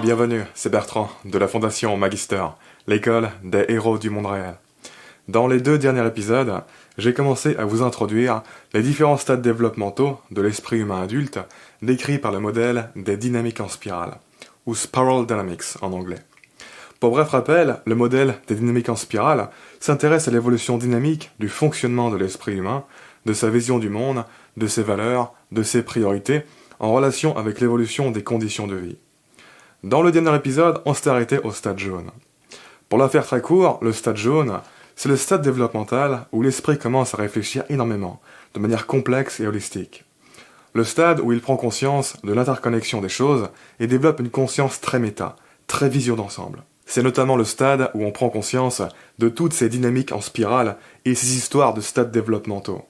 Bienvenue, c'est Bertrand, de la Fondation Magister, l'école des héros du monde réel. Dans les 2 derniers épisodes, j'ai commencé à vous introduire les différents stades développementaux de l'esprit humain adulte décrits par le modèle des dynamiques en spirale, ou Spiral Dynamics en anglais. Pour bref rappel, le modèle des dynamiques en spirale s'intéresse à l'évolution dynamique du fonctionnement de l'esprit humain, de sa vision du monde, de ses valeurs, de ses priorités, en relation avec l'évolution des conditions de vie. Dans le dernier épisode, on s'est arrêté au stade jaune. Pour la faire très court, le stade jaune, c'est le stade développemental où l'esprit commence à réfléchir énormément, de manière complexe et holistique. Le stade où il prend conscience de l'interconnexion des choses et développe une conscience très méta, très vision d'ensemble. C'est notamment le stade où on prend conscience de toutes ces dynamiques en spirale et ces histoires de stades développementaux.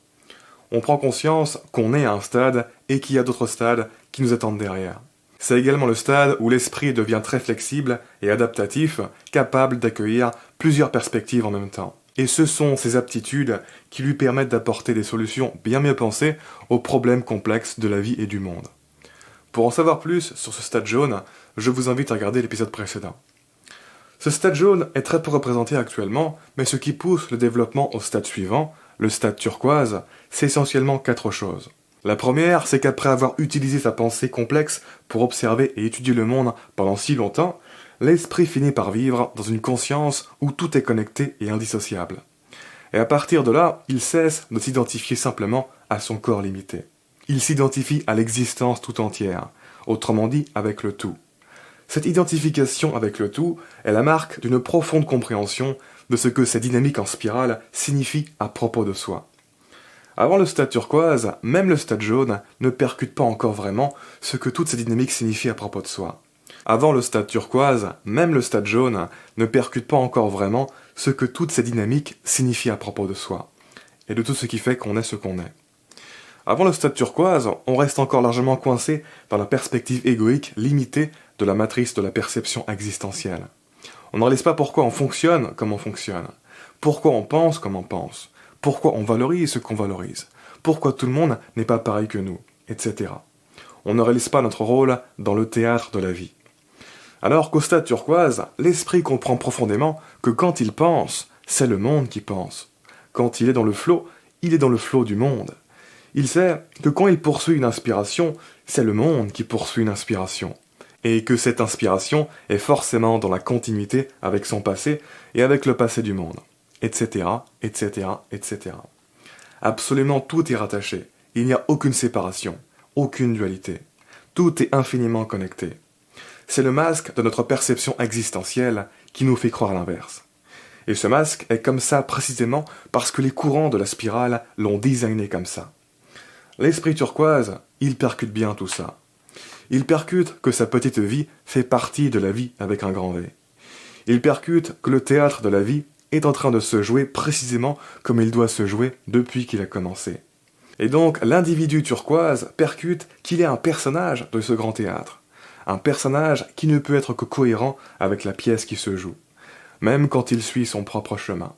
On prend conscience qu'on est à un stade et qu'il y a d'autres stades qui nous attendent derrière. C'est également le stade où l'esprit devient très flexible et adaptatif, capable d'accueillir plusieurs perspectives en même temps. Et ce sont ces aptitudes qui lui permettent d'apporter des solutions bien mieux pensées aux problèmes complexes de la vie et du monde. Pour en savoir plus sur ce stade jaune, je vous invite à regarder l'épisode précédent. Ce stade jaune est très peu représenté actuellement, mais ce qui pousse le développement au stade suivant, le stade turquoise, c'est essentiellement 4 choses. La première, c'est qu'après avoir utilisé sa pensée complexe pour observer et étudier le monde pendant si longtemps, l'esprit finit par vivre dans une conscience où tout est connecté et indissociable. Et à partir de là, il cesse de s'identifier simplement à son corps limité. Il s'identifie à l'existence tout entière, autrement dit avec le tout. Cette identification avec le tout est la marque d'une profonde compréhension de ce que ces dynamiques en spirale signifient à propos de soi. Avant le stade turquoise, même le stade jaune ne percute pas encore vraiment ce que toutes ces dynamiques signifient à propos de soi. Avant le stade turquoise, même le stade jaune ne percute pas encore vraiment ce que toutes ces dynamiques signifient à propos de soi, et de tout ce qui fait qu'on est ce qu'on est. Avant le stade turquoise, on reste encore largement coincé dans la perspective égoïque limitée de la matrice de la perception existentielle. On ne réalise pas pourquoi on fonctionne comme on fonctionne, pourquoi on pense comme on pense, pourquoi on valorise ce qu'on valorise, pourquoi tout le monde n'est pas pareil que nous, etc. On ne réalise pas notre rôle dans le théâtre de la vie. Alors qu'au stade turquoise, l'esprit comprend profondément que quand il pense, c'est le monde qui pense. Quand il est dans le flot, il est dans le flot du monde. Il sait que quand il poursuit une inspiration, c'est le monde qui poursuit une inspiration. Et que cette inspiration est forcément dans la continuité avec son passé et avec le passé du monde. Etc., etc., etc. Absolument tout est rattaché. Il n'y a aucune séparation, aucune dualité. Tout est infiniment connecté. C'est le masque de notre perception existentielle qui nous fait croire l'inverse. Et ce masque est comme ça précisément parce que les courants de la spirale l'ont designé comme ça. L'esprit turquoise, il percute bien tout ça. Il percute que sa petite vie fait partie de la vie avec un grand V. Il percute que le théâtre de la vie est en train de se jouer précisément comme il doit se jouer depuis qu'il a commencé. Et donc l'individu turquoise percute qu'il est un personnage de ce grand théâtre. Un personnage qui ne peut être que cohérent avec la pièce qui se joue, même quand il suit son propre chemin.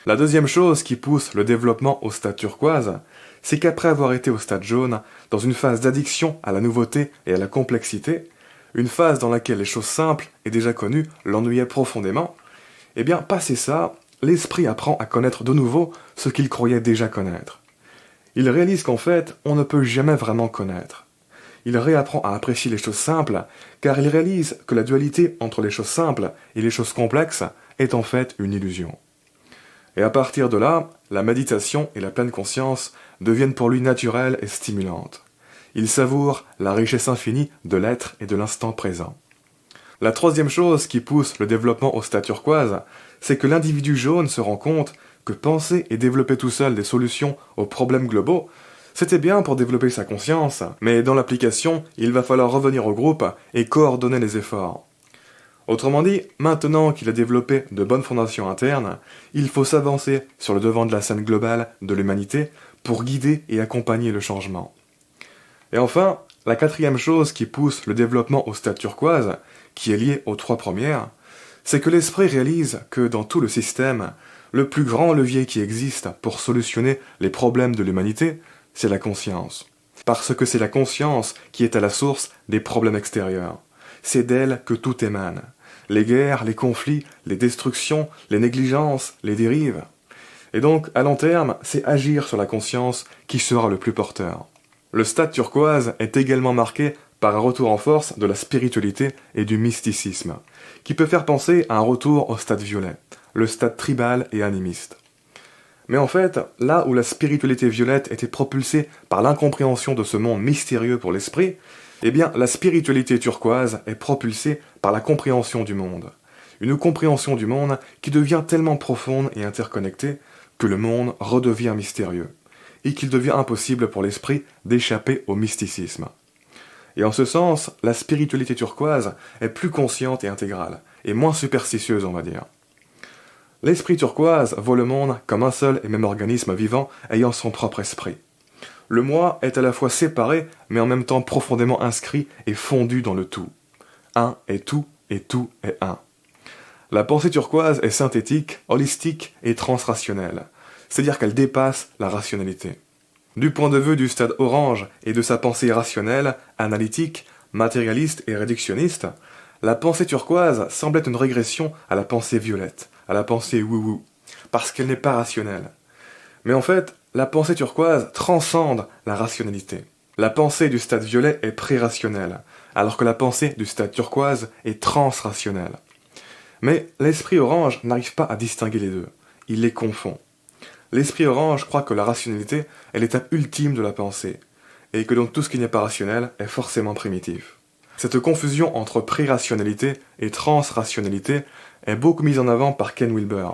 La deuxième chose qui pousse le développement au stade turquoise, c'est qu'après avoir été au stade jaune, dans une phase d'addiction à la nouveauté et à la complexité, une phase dans laquelle les choses simples et déjà connues l'ennuyaient profondément, eh bien, passé ça, l'esprit apprend à connaître de nouveau ce qu'il croyait déjà connaître. Il réalise qu'en fait, on ne peut jamais vraiment connaître. Il réapprend à apprécier les choses simples, car il réalise que la dualité entre les choses simples et les choses complexes est en fait une illusion. Et à partir de là, la méditation et la pleine conscience deviennent pour lui naturelles et stimulantes. Il savoure la richesse infinie de l'être et de l'instant présent. La troisième chose qui pousse le développement au stade turquoise, c'est que l'individu jaune se rend compte que penser et développer tout seul des solutions aux problèmes globaux, c'était bien pour développer sa conscience, mais dans l'application, il va falloir revenir au groupe et coordonner les efforts. Autrement dit, maintenant qu'il a développé de bonnes fondations internes, il faut s'avancer sur le devant de la scène globale de l'humanité pour guider et accompagner le changement. Et enfin, la quatrième chose qui pousse le développement au stade turquoise, qui est liée aux 3 premières, c'est que l'esprit réalise que dans tout le système, le plus grand levier qui existe pour solutionner les problèmes de l'humanité, c'est la conscience. Parce que c'est la conscience qui est à la source des problèmes extérieurs. c'est d'elle que tout émane. Les guerres, les conflits, les destructions, les négligences, les dérives. Et donc, à long terme, c'est agir sur la conscience qui sera le plus porteur. Le stade turquoise est également marqué par un retour en force de la spiritualité et du mysticisme, qui peut faire penser à un retour au stade violet, le stade tribal et animiste. Mais en fait, là où la spiritualité violette était propulsée par l'incompréhension de ce monde mystérieux pour l'esprit, eh bien la spiritualité turquoise est propulsée par la compréhension du monde. Une compréhension du monde qui devient tellement profonde et interconnectée que le monde redevient mystérieux, et qu'il devient impossible pour l'esprit d'échapper au mysticisme. Et en ce sens, la spiritualité turquoise est plus consciente et intégrale, et moins superstitieuse on va dire. L'esprit turquoise voit le monde comme un seul et même organisme vivant ayant son propre esprit. Le moi est à la fois séparé, mais en même temps profondément inscrit et fondu dans le tout. Un est tout, et tout est un. La pensée turquoise est synthétique, holistique et transrationnelle, c'est-à-dire qu'elle dépasse la rationalité. Du point de vue du stade orange et de sa pensée rationnelle, analytique, matérialiste et réductionniste, la pensée turquoise semble être une régression à la pensée violette, à la pensée wou-wou, parce qu'elle n'est pas rationnelle. Mais en fait, la pensée turquoise transcende la rationalité. La pensée du stade violet est pré-rationnelle, alors que la pensée du stade turquoise est transrationnelle. Mais l'esprit orange n'arrive pas à distinguer les deux, il les confond. L'esprit orange croit que la rationalité est l'étape ultime de la pensée, et que donc tout ce qui n'est pas rationnel est forcément primitif. Cette confusion entre pré-rationalité et transrationalité est beaucoup mise en avant par Ken Wilber,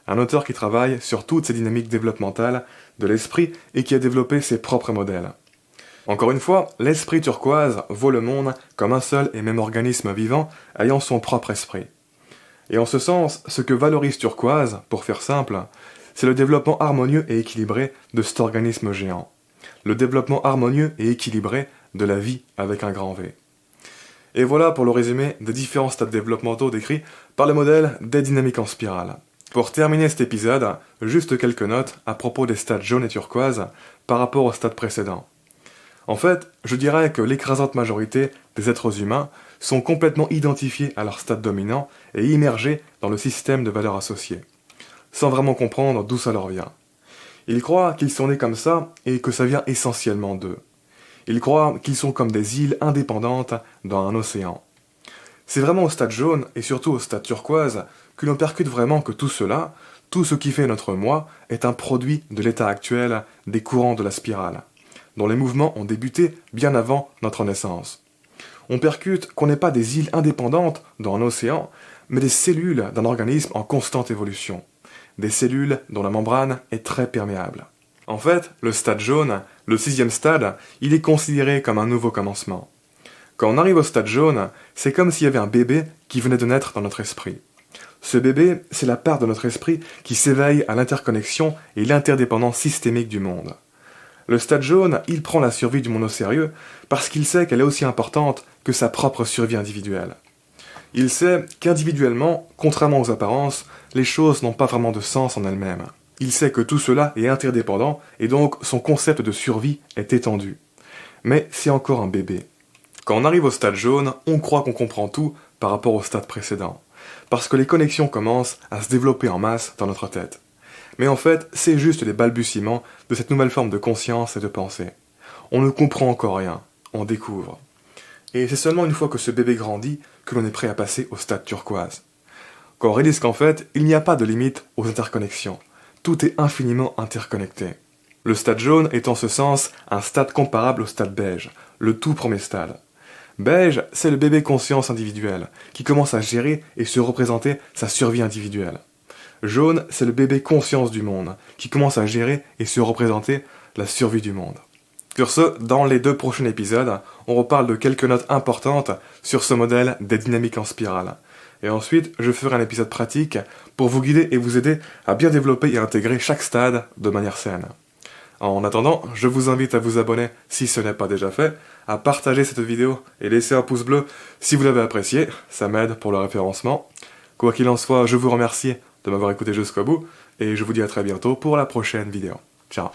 un auteur qui travaille sur toutes ces dynamiques développementales de l'esprit et qui a développé ses propres modèles. Encore une fois, l'esprit turquoise voit le monde comme un seul et même organisme vivant ayant son propre esprit. Et en ce sens, ce que valorise turquoise, pour faire simple, c'est le développement harmonieux et équilibré de cet organisme géant. Le développement harmonieux et équilibré de la vie avec un grand V. Et voilà pour le résumé des différents stades développementaux décrits par le modèle des dynamiques en spirale. Pour terminer cet épisode, juste quelques notes à propos des stades jaune et turquoise par rapport au stade précédent. En fait, je dirais que l'écrasante majorité des êtres humains sont complètement identifiés à leur stade dominant et immergés dans le système de valeurs associées, sans vraiment comprendre d'où ça leur vient. Ils croient qu'ils sont nés comme ça et que ça vient essentiellement d'eux. Ils croient qu'ils sont comme des îles indépendantes dans un océan. C'est vraiment au stade jaune et surtout au stade turquoise que l'on percute vraiment que tout cela, tout ce qui fait notre moi, est un produit de l'état actuel des courants de la spirale, dont les mouvements ont débuté bien avant notre naissance. On percute qu'on n'est pas des îles indépendantes dans un océan, mais des cellules d'un organisme en constante évolution. Des cellules dont la membrane est très perméable. En fait, le stade jaune, le 6e stade, il est considéré comme un nouveau commencement. Quand on arrive au stade jaune, c'est comme s'il y avait un bébé qui venait de naître dans notre esprit. Ce bébé, c'est la part de notre esprit qui s'éveille à l'interconnexion et l'interdépendance systémique du monde. Le stade jaune, il prend la survie du monde au sérieux parce qu'il sait qu'elle est aussi importante que sa propre survie individuelle. Il sait qu'individuellement, contrairement aux apparences, les choses n'ont pas vraiment de sens en elles-mêmes. Il sait que tout cela est interdépendant et donc son concept de survie est étendu. Mais c'est encore un bébé. Quand on arrive au stade jaune, on croit qu'on comprend tout par rapport au stade précédent, parce que les connexions commencent à se développer en masse dans notre tête. Mais en fait, c'est juste les balbutiements de cette nouvelle forme de conscience et de pensée. On ne comprend encore rien, on découvre. Et c'est seulement une fois que ce bébé grandit que l'on est prêt à passer au stade turquoise. Quand on réalise qu'en fait, il n'y a pas de limite aux interconnexions. Tout est infiniment interconnecté. Le stade jaune est en ce sens un stade comparable au stade beige, le tout premier stade. Beige, c'est le bébé conscience individuelle, qui commence à gérer et se représenter sa survie individuelle. Jaune, c'est le bébé conscience du monde, qui commence à gérer et se représenter la survie du monde. Sur ce, dans les 2 prochains épisodes, on reparle de quelques notes importantes sur ce modèle des dynamiques en spirale. Et ensuite, je ferai un épisode pratique pour vous guider et vous aider à bien développer et intégrer chaque stade de manière saine. En attendant, je vous invite à vous abonner si ce n'est pas déjà fait, à partager cette vidéo et laisser un pouce bleu si vous l'avez apprécié, ça m'aide pour le référencement. Quoi qu'il en soit, je vous remercie de m'avoir écouté jusqu'au bout et je vous dis à très bientôt pour la prochaine vidéo. Ciao.